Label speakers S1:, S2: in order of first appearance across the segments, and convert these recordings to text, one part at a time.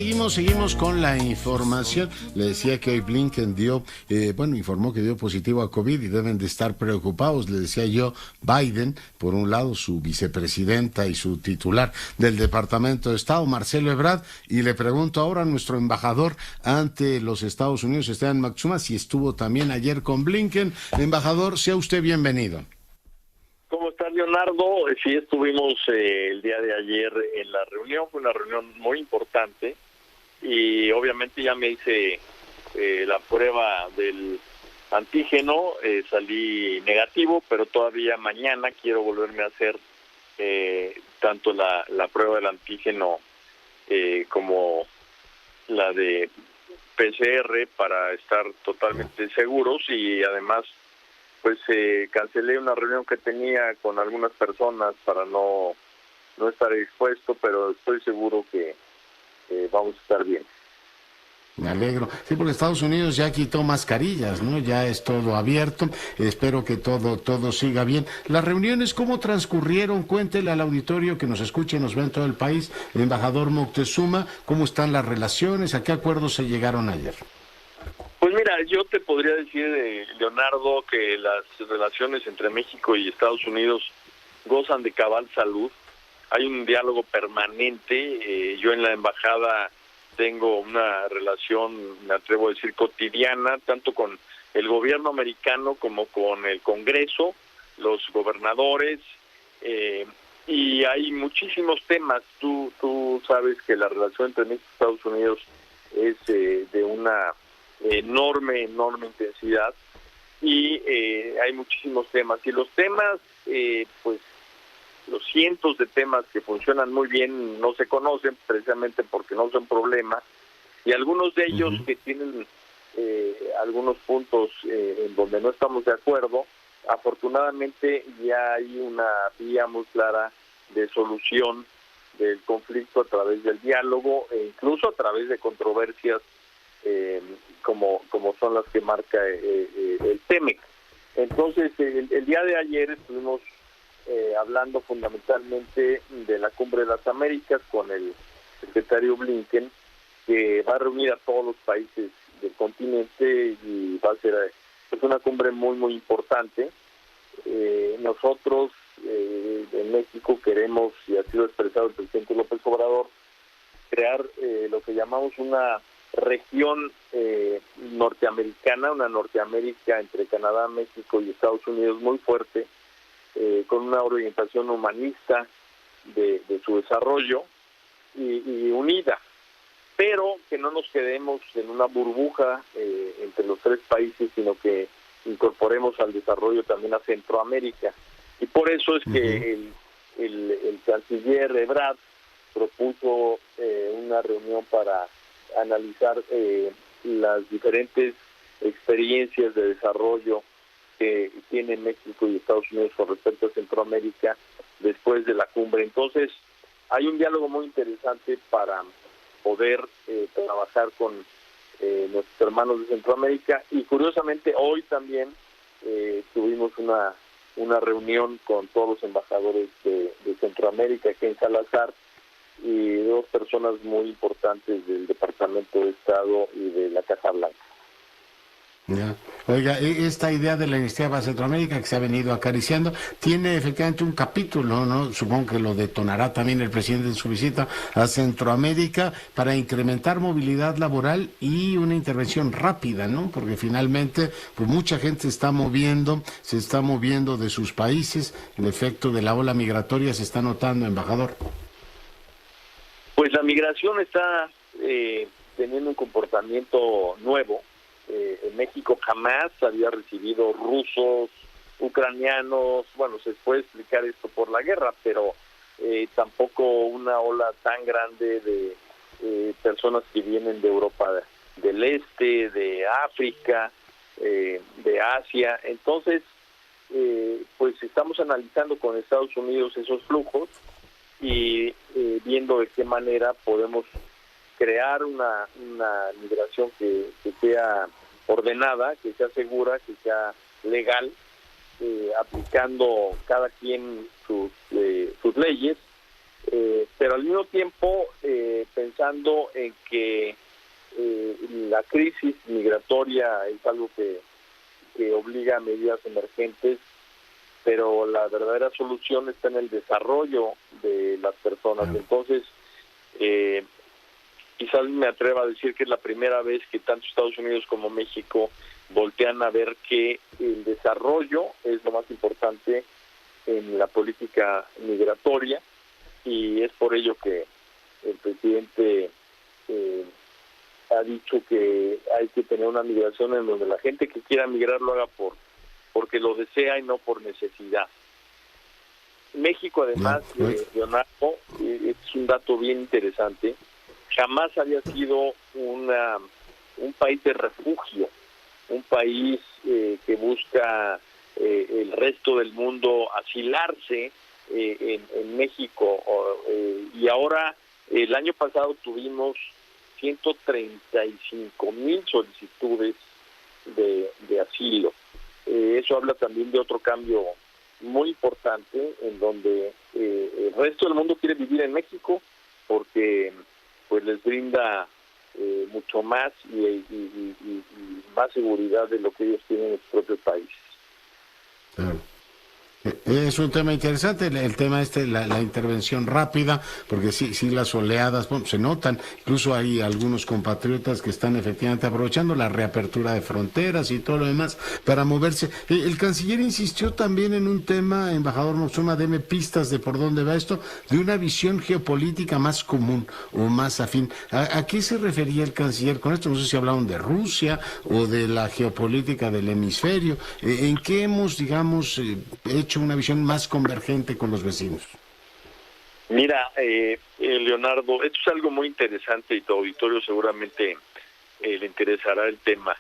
S1: Seguimos con la información. Le decía que hoy Blinken informó que dio positivo a COVID y deben de estar preocupados. Le decía yo, Biden, por un lado, su vicepresidenta y su titular del Departamento de Estado, Marcelo Ebrard, y le pregunto ahora a nuestro embajador ante los Estados Unidos, Esteban Moctezuma, si estuvo también ayer con Blinken. Embajador, sea usted bienvenido.
S2: ¿Cómo está, Leonardo? Sí, estuvimos el día de ayer en la reunión. Fue una reunión muy importante y obviamente ya me hice la prueba del antígeno, salí negativo, pero todavía mañana quiero volverme a hacer tanto la prueba del antígeno como la de PCR para estar totalmente seguros. Y además pues cancelé una reunión que tenía con algunas personas para no estar expuesto, pero estoy seguro que vamos a estar bien.
S1: Me alegro. Sí, porque Estados Unidos ya quitó mascarillas, ¿no? Ya es todo abierto. Espero que todo siga bien. Las reuniones, ¿cómo transcurrieron? Cuéntele al auditorio que nos escuche y nos ve en todo el país, el embajador Moctezuma, ¿cómo están las relaciones? ¿A qué acuerdos se llegaron ayer?
S2: Pues mira, yo te podría decir, Leonardo, que las relaciones entre México y Estados Unidos gozan de cabal salud. Hay un diálogo permanente. Yo en la embajada tengo una relación, me atrevo a decir, cotidiana, tanto con el gobierno americano como con el Congreso, los gobernadores, y hay muchísimos temas. Tú sabes que la relación entre México y Estados Unidos es de una enorme intensidad, y hay muchísimos temas. Y los temas, pues los cientos de temas que funcionan muy bien no se conocen precisamente porque no son problemas, y algunos de ellos que tienen algunos puntos en donde no estamos de acuerdo, afortunadamente ya hay una vía muy clara de solución del conflicto a través del diálogo e incluso a través de controversias como son las que marca el TEMEC. Entonces el día de ayer estuvimos hablando fundamentalmente de la Cumbre de las Américas con el secretario Blinken, que va a reunir a todos los países del continente y va a ser una cumbre muy importante. Nosotros en México queremos, y ha sido expresado el presidente López Obrador, crear lo que llamamos una región norteamericana, una Norteamérica entre Canadá, México y Estados Unidos muy fuerte, con una orientación humanista de su desarrollo y unida, pero que no nos quedemos en una burbuja entre los tres países, sino que incorporemos al desarrollo también a Centroamérica. Y por eso es que el canciller Ebrard propuso una reunión para analizar las diferentes experiencias de desarrollo que tiene México y Estados Unidos con respecto a Centroamérica después de la cumbre. Entonces, hay un diálogo muy interesante para poder trabajar con nuestros hermanos de Centroamérica, y curiosamente hoy también tuvimos una reunión con todos los embajadores de Centroamérica aquí en Salazar, y dos personas muy importantes del Departamento de Estado y de la Casa Blanca.
S1: Ya. Oiga, esta idea de la iniciativa para Centroamérica que se ha venido acariciando tiene efectivamente un capítulo, ¿no? Supongo que lo detonará también el presidente en su visita a Centroamérica para incrementar movilidad laboral y una intervención rápida, ¿no? Porque finalmente, pues mucha gente se está moviendo de sus países. El efecto de la ola migratoria se está notando, embajador.
S2: Pues la migración está teniendo un comportamiento nuevo. En México jamás había recibido rusos, ucranianos, bueno, se puede explicar esto por la guerra, pero tampoco una ola tan grande de personas que vienen de Europa del Este, de África, de Asia. Entonces, pues estamos analizando con Estados Unidos esos flujos y viendo de qué manera podemos crear una migración que sea ordenada, que sea segura, que sea legal, aplicando cada quien sus leyes, pero al mismo tiempo pensando en que la crisis migratoria es algo que obliga a medidas emergentes, pero la verdadera solución está en el desarrollo de las personas. Entonces, quizás me atreva a decir que es la primera vez que tanto Estados Unidos como México voltean a ver que el desarrollo es lo más importante en la política migratoria, y es por ello que el presidente ha dicho que hay que tener una migración en donde la gente que quiera migrar lo haga porque lo desea y no por necesidad. México, además, Leonardo, es un dato bien interesante, jamás había sido un país de refugio, un país que busca el resto del mundo asilarse en México, y ahora el año pasado tuvimos 135,000 solicitudes de asilo. Eso habla también de otro cambio muy importante, en donde el resto del mundo quiere vivir en México porque pues les brinda mucho más y más seguridad de lo que ellos tienen en sus propios países.
S1: Claro. Es un tema interesante, el tema la intervención rápida, porque sí las oleadas, bueno, se notan, incluso hay algunos compatriotas que están efectivamente aprovechando la reapertura de fronteras y todo lo demás para moverse. El canciller insistió también en un tema, embajador Moctezuma, deme pistas de por dónde va esto, de una visión geopolítica más común o más afín. ¿A qué se refería el canciller con esto? No sé si hablaban de Rusia o de la geopolítica del hemisferio. ¿En qué hemos, digamos, hecho una visión más convergente con los vecinos?
S2: Mira, Leonardo, esto es algo muy interesante y tu auditorio seguramente le interesará el tema.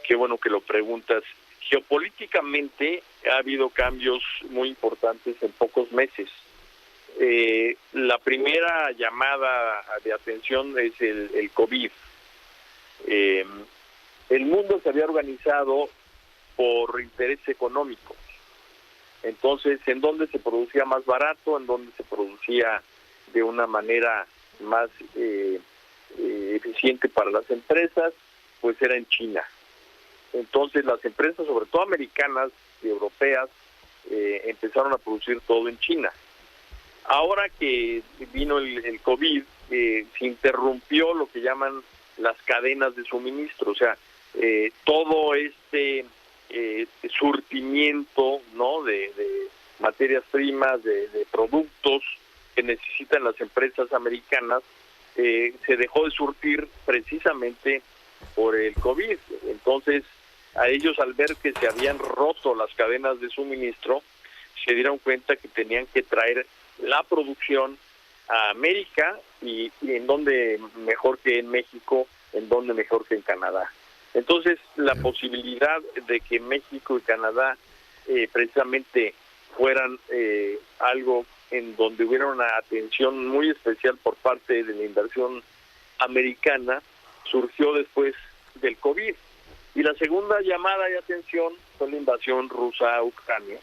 S2: Qué bueno que lo preguntas. Geopolíticamente ha habido cambios muy importantes en pocos meses. La primera llamada de atención es el COVID. El mundo se había organizado por intereses económicos. Entonces, ¿en dónde se producía más barato? ¿En dónde se producía de una manera más eficiente para las empresas? Pues era en China. Entonces, las empresas, sobre todo americanas y europeas, empezaron a producir todo en China. Ahora que vino el COVID, se interrumpió lo que llaman las cadenas de suministro, o sea, todo surtimiento, ¿no?, de materias primas, de productos que necesitan las empresas americanas, se dejó de surtir precisamente por el COVID. Entonces, a ellos, al ver que se habían roto las cadenas de suministro, se dieron cuenta que tenían que traer la producción a América, y en donde mejor que en México, en donde mejor que en Canadá. Entonces, la posibilidad de que México y Canadá precisamente fueran algo en donde hubiera una atención muy especial por parte de la inversión americana surgió después del COVID. Y la segunda llamada de atención fue la invasión rusa a Ucrania,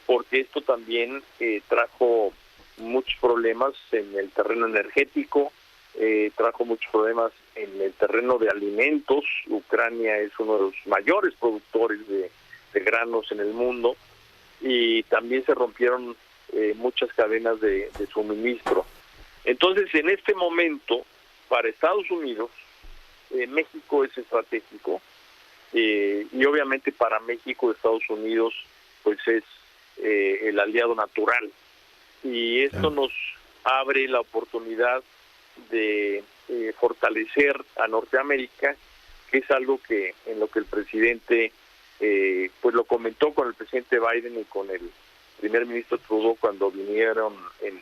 S2: porque esto también trajo muchos problemas en el terreno energético, trajo muchos problemas en el terreno de alimentos. Ucrania es uno de los mayores productores de granos en el mundo, y también se rompieron muchas cadenas de suministro. Entonces, en este momento, para Estados Unidos, México es estratégico, y obviamente para México, Estados Unidos pues es el aliado natural, y esto nos abre la oportunidad de fortalecer a Norteamérica, que es algo que en lo que el presidente pues lo comentó con el presidente Biden y con el primer ministro Trudeau cuando vinieron en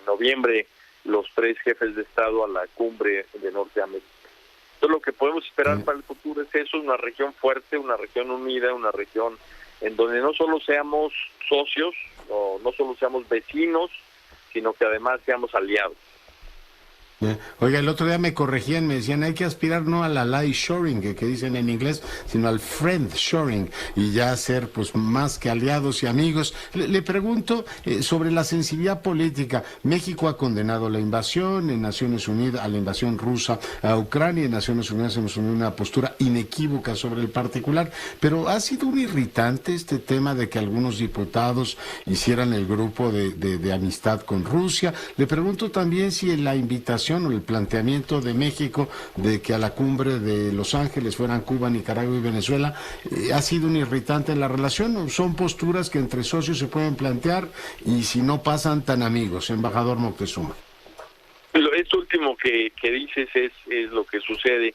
S2: noviembre los tres jefes de Estado a la cumbre de Norteamérica. Entonces, lo que podemos esperar para el futuro es eso, una región fuerte, una región unida, una región en donde no solo seamos socios, o no solo seamos vecinos, sino que además seamos aliados.
S1: Oiga, el otro día me corregían, me decían, hay que aspirar no a la ally shoring, que dicen en inglés, sino al friend shoring, y ya ser pues más que aliados y amigos. Le pregunto sobre la sensibilidad política. México ha condenado la invasión en Naciones Unidas, a la invasión rusa a Ucrania. En Naciones Unidas hemos tenido una postura inequívoca sobre el particular, pero ha sido un irritante este tema de que algunos diputados hicieran el grupo de amistad con Rusia. Le pregunto también si en la invitación o el planteamiento de México de que a la cumbre de Los Ángeles fueran Cuba, Nicaragua y Venezuela ha sido un irritante en la relación. Son posturas que entre socios se pueden plantear y si no pasan tan amigos, embajador Moctezuma.
S2: Esto último que dices es lo que sucede.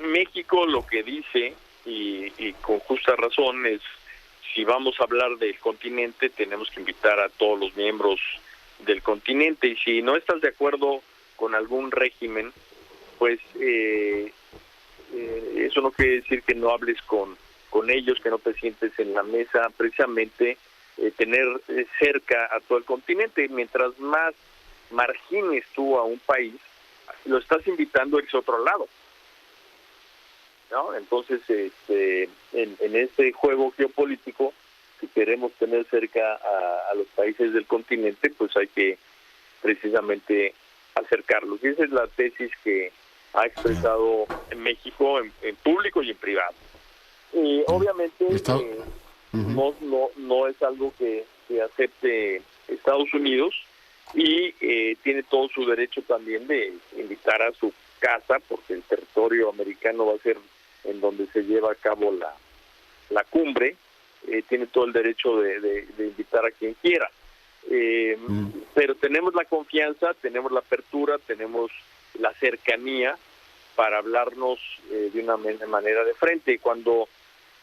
S2: México lo que dice, y con justa razón, es si vamos a hablar del continente tenemos que invitar a todos los miembros del continente, y si no estás de acuerdo con algún régimen, pues eso no quiere decir que no hables con ellos, que no te sientes en la mesa. Precisamente tener cerca a todo el continente. Mientras más margines tú a un país, lo estás invitando a ese otro lado, ¿no? Entonces en este juego geopolítico, si queremos tener cerca a los países del continente, pues hay que precisamente acercarlos. Y esa es la tesis que ha expresado en México en público y en privado. Y obviamente no es algo que acepte Estados Unidos, y tiene todo su derecho también de invitar a su casa, porque el territorio americano va a ser en donde se lleva a cabo la cumbre. Tiene todo el derecho de invitar a quien quiera, pero tenemos la confianza, tenemos la apertura, tenemos la cercanía para hablarnos de una manera de frente. Y cuando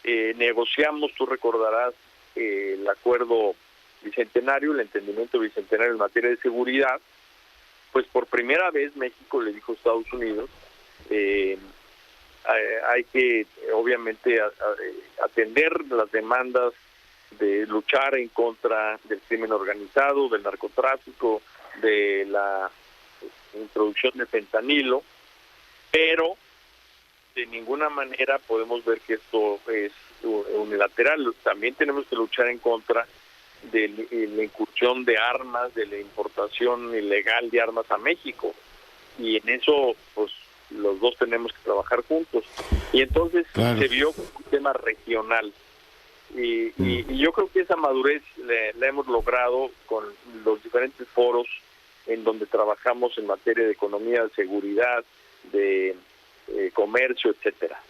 S2: negociamos, tú recordarás el acuerdo bicentenario, el entendimiento bicentenario en materia de seguridad, pues por primera vez México le dijo a Estados Unidos, hay que obviamente atender las demandas de luchar en contra del crimen organizado, del narcotráfico, de la introducción de fentanilo, pero de ninguna manera podemos ver que esto es unilateral. También tenemos que luchar en contra de la incursión de armas, de la importación ilegal de armas a México, y en eso pues los dos tenemos que trabajar juntos. Y entonces se vio un tema regional, y yo creo que esa madurez la hemos logrado con los diferentes foros en donde trabajamos en materia de economía, de seguridad, de comercio, etcétera.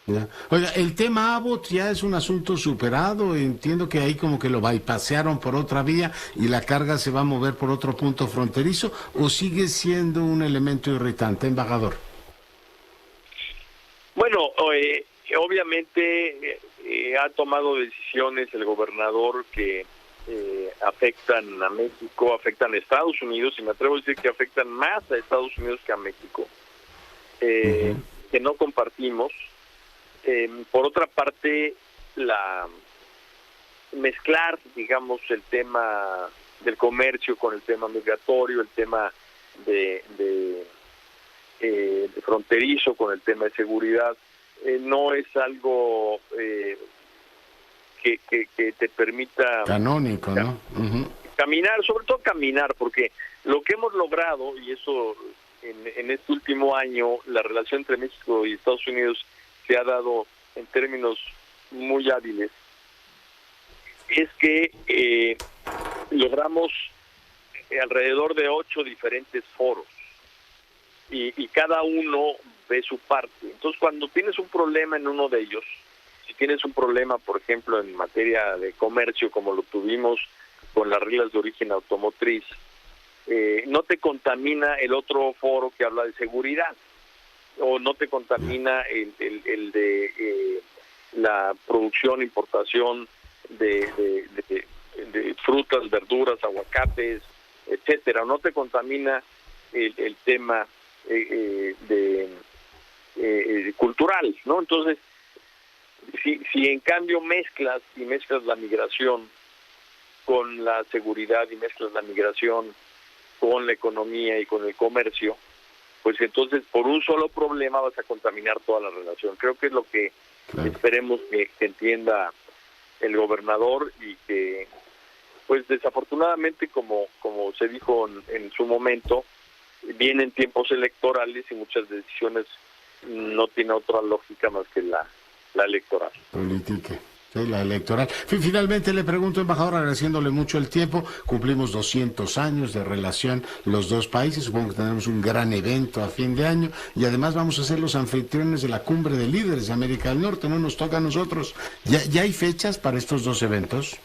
S1: Ya. Oiga, el tema Abbott ya es un asunto superado. Entiendo que ahí como que lo bypasearon por otra vía y la carga se va a mover por otro punto fronterizo, ¿o sigue siendo un elemento irritante, embajador?
S2: Bueno, obviamente ha tomado decisiones el gobernador que afectan a México, afectan a Estados Unidos, y me atrevo a decir que afectan más a Estados Unidos que a México, que no compartimos. Por otra parte, mezclar, digamos, el tema del comercio con el tema migratorio, el tema de fronterizo con el tema de seguridad, no es algo que te permita
S1: canónico, ¿no?
S2: Caminar, sobre todo caminar, porque lo que hemos logrado, y eso en este último año, la relación entre México y Estados Unidos se ha dado en términos muy hábiles, es que logramos alrededor de 8 diferentes foros, y cada uno ve su parte. Entonces, cuando tienes un problema en uno de ellos, si tienes un problema, por ejemplo, en materia de comercio, como lo tuvimos con las reglas de origen automotriz, no te contamina el otro foro que habla de seguridad, o no te contamina el de la producción, importación de frutas, verduras, aguacates, etcétera. No te contamina el tema cultural, ¿no? Entonces, si en cambio mezclas la migración con la seguridad, y mezclas la migración con la economía y con el comercio, pues entonces por un solo problema vas a contaminar toda la relación. Creo que es lo que esperemos que entienda el gobernador y que, pues desafortunadamente, como se dijo en su momento, vienen tiempos electorales y muchas decisiones no tienen otra lógica más que la electoral.
S1: Política. Sí, la electoral. Finalmente le pregunto, embajador, agradeciéndole mucho el tiempo, cumplimos 200 años de relación los dos países, supongo que tendremos un gran evento a fin de año y además vamos a ser los anfitriones de la Cumbre de Líderes de América del Norte, no nos toca a nosotros. ¿Ya hay fechas para estos dos eventos?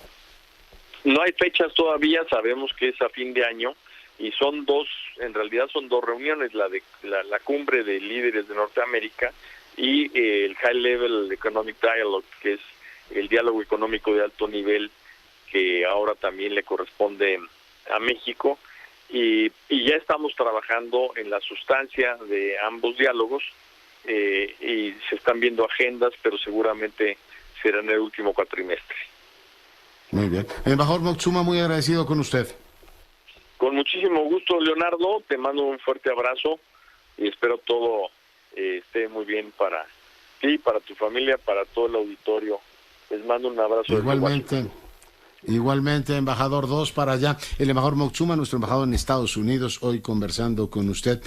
S2: No hay fechas todavía, sabemos que es a fin de año y son dos, en realidad son dos reuniones, la Cumbre de Líderes de Norteamérica y el High Level Economic Dialogue, que es el diálogo económico de alto nivel que ahora también le corresponde a México y ya estamos trabajando en la sustancia de ambos diálogos y se están viendo agendas, pero seguramente será en el último cuatrimestre.
S1: Muy bien. Embajador Moctezuma, muy agradecido con usted.
S2: Con muchísimo gusto, Leonardo, te mando un fuerte abrazo y espero todo esté muy bien para ti, para tu familia, para todo el auditorio. Les mando un abrazo.
S1: Igualmente, embajador, dos para allá. El embajador Moctezuma, nuestro embajador en Estados Unidos, hoy conversando con usted.